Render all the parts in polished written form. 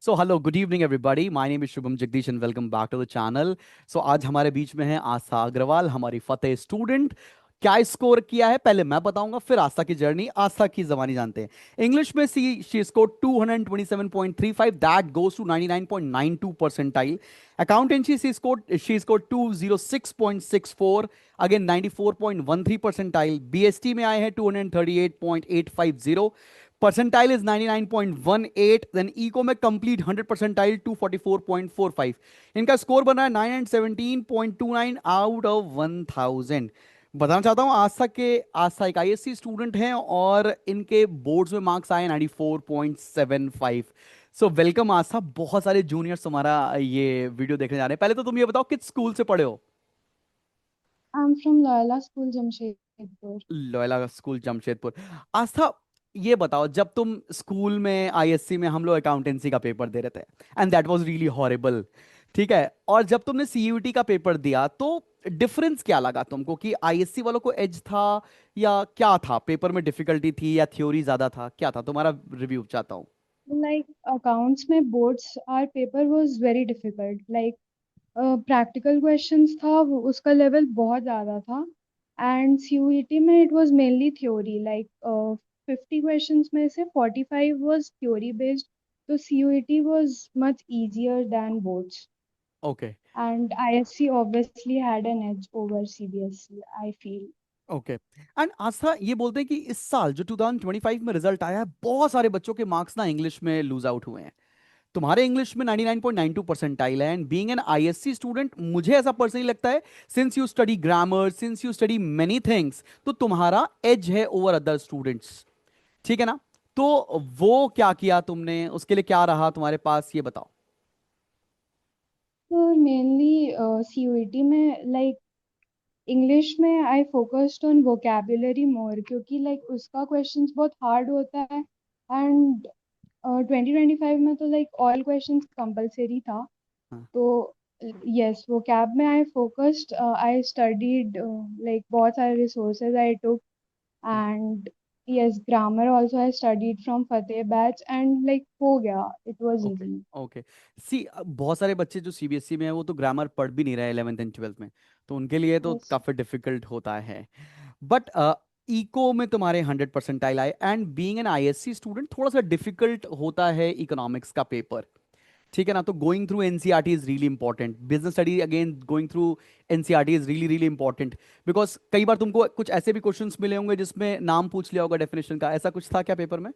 So hello, good evening everybody. My name is Shubham Jagdish and welcome back to the channel. So आज हमारे बीच में है आस्था अग्रवाल, हमारी फतेह student. क्या स्कोर किया है पहले मैं बताऊंगा, फिर आस्था की जर्नी, आस्था की जबानी जानते हैं। इंग्लिश में she score 227.35, that goes to 99.92 percentile. Accountancy she score 206.64, again 94.13 percentile. BST में आए हैं 238.850, percentile is 99.18, then eco में complete 100 percentile 244.45। इनका स्कोर बना है 917.29 आउट ऑफ 1000। बताना चाहता हूँ आस्था एक आईएससी स्टूडेंट हैं और इनके बोर्ड्स में मार्क्स आए 94.75। सो वेलकम आस्था, बहुत सारे जूनियर्स तुम्हारा ये वीडियो देखने जा रहे हैं। पहले तो तुम ये बताओ किस स्कूल से पढ़े हो? I'm from Loyola School, Jamshedpur. Loyola school Jamshedpur. Aastha, ये बताओ, जब तुम स्कूल में आईएससी में हम लोग अकाउंटेंसी का पेपर दे रहे थे and that was really horrible, ठीक है, और जब तुमने सीयूईटी का पेपर दिया तो डिफरेंस क्या लगा तुमको कि आईएससी वालों को एज था या क्या था? पेपर में डिफिकल्टी थी या थ्योरी ज्यादा था, क्या था? तुम्हारा रिव्यू चाहता हूँ। Like accounts में boards, our paper was very difficult. Like practical questions था, उसका level बहुत ज़्यादा था. And CUET में it was mainly theory. Like 50 questions में से 45 was theory based. So CUET was much easier than boards. Okay. And ISC obviously had an edge over CBSE, I feel. Okay. And Aastha, ये बोलते हैं कि इस साल जो 2025 में रिजल्ट आया है, बहुत सारे बच्चों के मार्क्स ना इंग्लिश में लूज आउट हुए हैं। तुम्हारे इंग्लिश में 99.92 परसेंटाइल है and being an ISC student, मुझे ऐसा पर्सनली लगता है, since you study grammar, since you study many things, तो तुम्हारा एज है ओवर अदर स्टूडेंट्स, ठीक है ना? तो वो क्या किया तुमने, उसके लिए क्या रहा तुम्हारे पास, ये बताओ। So mainly CUET में like इंग्लिश में आई फोकस्ड ऑन वोकेबुलरी मोर क्योंकि लाइक उसका क्वेश्चंस बहुत हार्ड होता है एंड 2025 में तो लाइक ऑल क्वेश्चंस कंपलसरी था हाँ। तो यस वोकैब में I focused I studied like बहुत सारे resources I took and yes grammar also I studied from Fateh batch and like हो गया it was okay. Easy okay. See, बहुत सारे बच्चे जो सीबीएसई में है वो तो ग्रामर पढ़ भी नहीं रहे 11th एंड 12th में, तो उनके लिए तो यस काफी डिफिकल्ट होता है। बट इको में तुम्हारे 100 परसेंटाइल आए and being an ISC student थोड़ा सा डिफिकल्ट होता है इकोनॉमिक्स का पेपर, ठीक है ना? तो going through NCERT is really important, business study again going through NCERT is really really important, because कई बार तुमको कुछ ऐसे भी क्वेश्चंस मिले होंगे जिसमें नाम पूछ लिया होगा डेफिनेशन का, ऐसा कुछ था क्या पेपर में?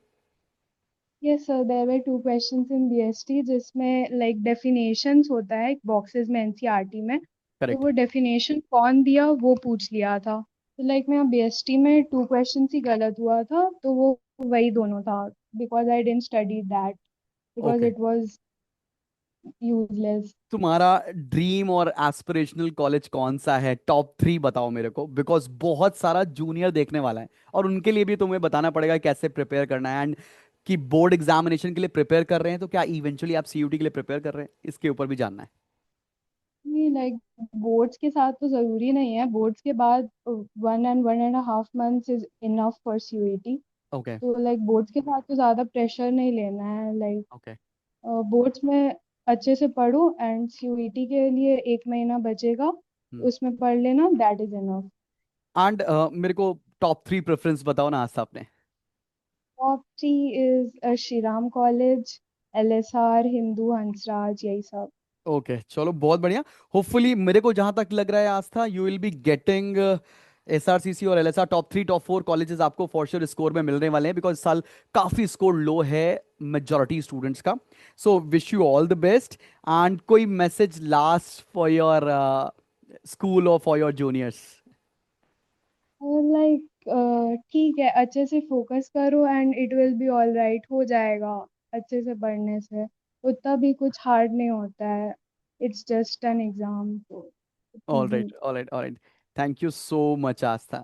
Yes sir there were two questions in BST जिसमें लाइक डेफिनेशंस होता है बॉक्सेस में एनसीईआरटी में तो करेक्ट। वो डेफिनेशन कौन दिया वो पूछ लिया था तो लाइक मेरा बीएसटी में टू क्वेश्चंस ही गलत हुआ था तो वो वही दोनों था because I didn't study that because okay. It was useless तुम्हारा ड्रीम और एस्पिरेशनल कॉलेज कौन सा है? टॉप 3 बताओ मेरे को, बिकॉज बहुत सारा जूनियर देखने वाला है और उनके लिए भी तुम्हें बताना पड़ेगा कैसे प्रिपेयर करना है, एंड कि बोर्ड एग्जामिनेशन के लिए प्रिपेयर कर रहे हैं तो क्या इवेंचुअली आप सीयूटी के लिए प्रिपेयर कर रहे हैं, इसके ऊपर भी जानना है। नहीं लाइक बोर्ड्स के साथ तो जरूरी नहीं है बोर्ड्स के बाद 1 and 1.5 months is enough for CUET okay. तो लाइक बोर्ड्स के साथ तो ज्यादा प्रेशर नहीं लेना है लाइक ओके। बोर्ड्स में अच्छे से पढो एंड सीयूईटी के लिए 1 महीना बचेगा उसमें पढ़ लेना दैट इज इनफ एंड मेरे को टॉप 3 प्रेफरेंस बताओ ना आज आपने। Top 3 is Shriram college LSR Hindu Hansraj यही सब ओके, चलो बहुत बढ़िया। होपफुली, मेरे को जहां तक लग रहा है Aastha, you will be getting SRCC और एलएसआर, टॉप 3 टॉप 4 कॉलेजेस आपको फॉर श्योर स्कोर में मिलने वाले हैं, बिकॉज इस साल काफी स्कोर लो है मेजोरिटी स्टूडेंट्स का। So wish you all the best. And कोई message last for your school और फॉर योर जूनियर्स? और लाइक ठीक है अच्छे से फोकस करो and it will be all right हो जाएगा अच्छे से पढ़ने से उतना भी कुछ हार्ड नहीं होता है इट्स जस्ट एन एग्जाम तो all easy right, all right, all right. Thank you so much Aastha.